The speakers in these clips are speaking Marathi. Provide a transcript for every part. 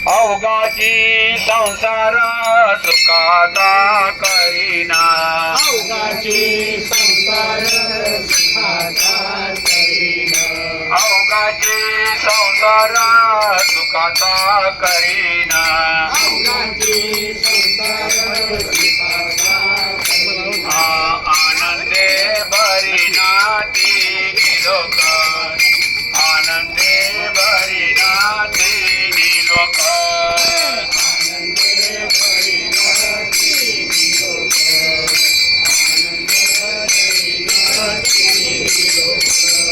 अवघाची संसार सुखाचा करीना अवघाची संसार सुखाचा करीना अवघाची संसार सुखाचा करीना अवघाची संसार सुखाचा करीना आनंदे भरीना तिन्ही लोक आनंदे भरीना तिन्ही लोक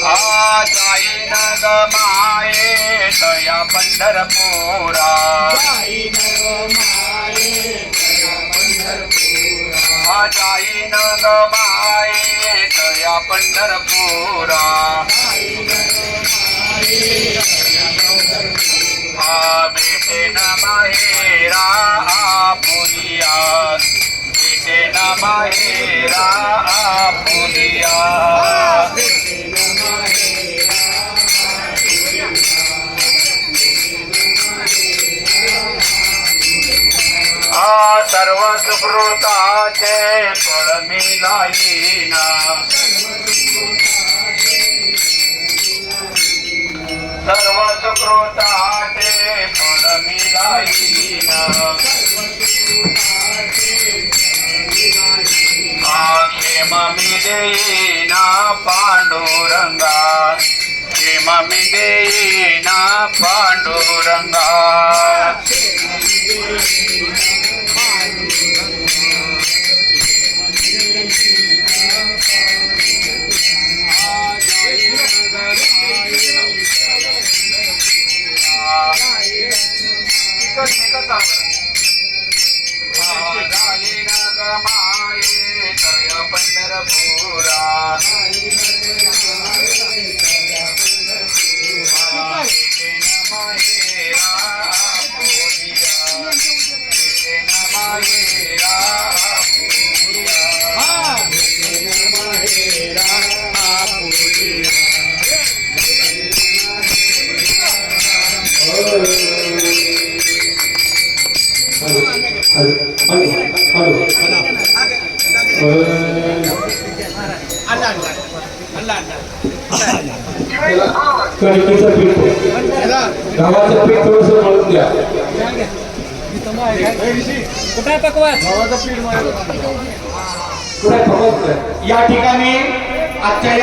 जाईन ग माये तया पंढरपुरा जाईन ग माये तया पंढरपुरा जाईन ग माये तया पंढरपुरा जाईन ग माये तया पंढरपुरा भेटेन माहेरा आपुलिया भेटेन माहेरा आपुलिया सर्व सुकृताचे फळ मिळाईना सर्व सुकृताचे फळ मिळाईना क्षेम मी देईना पांडुरंगा क्षेम मी देईना पांडुरंगा कणकीचं पीठ गव्हाचं पीठ थोडंसं मळून द्या. कुठे पकवान पुढे या ठिकाणी आजच्या